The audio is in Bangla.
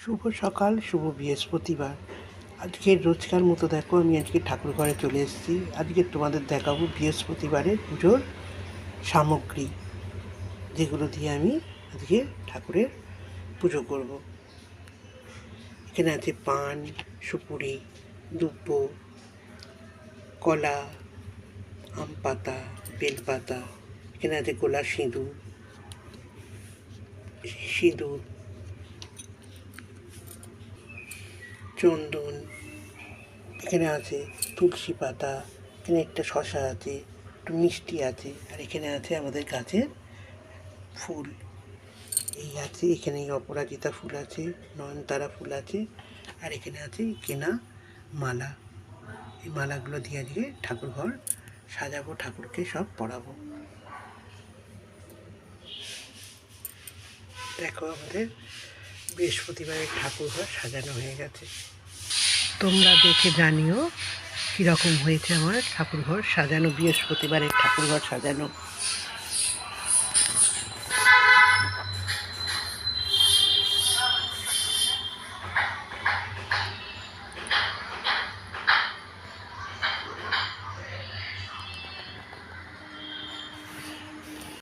শুভ সকাল, শুভ বৃহস্পতিবার। আজকের রোজকার মতো দেখো আমি আজকে ঠাকুর ঘরে চলে এসেছি। আজকে তোমাদের দেখাবো বৃহস্পতিবারের পুজোর সামগ্রী, যেগুলো দিয়ে আমি আজকে ঠাকুরের পুজো করব। এখানে আছে পান, সুপুরি, দুব্বো, কলা, আম পাতা, বেলপাতা। এখানে আছে গোলা সিঁদুর, সিঁদুর, চন্দন। এখানে আছে তুলসী পাতা, এখানে একটা শসা আছে, একটু মিষ্টি আছে, আর এখানে আছে আমাদের গাছের ফুল। এই আছে, এখানে এই অপরাজিতা ফুল আছে, নয়নতারা ফুল আছে, আর এখানে আছে কেনা মালা। এই মালাগুলো দিয়ে আজকে ঠাকুর ঘর সাজাবো, ঠাকুরকে সব পরাবো। দেখো আমাদের বৃহস্পতিবারের ঠাকুর ঘর সাজানো হয়ে গেছে। তোমরা দেখে জানিও কীরকম হয়েছে আমার ঠাকুর ঘর সাজানো, বৃহস্পতিবারের ঠাকুর ঘর সাজানো।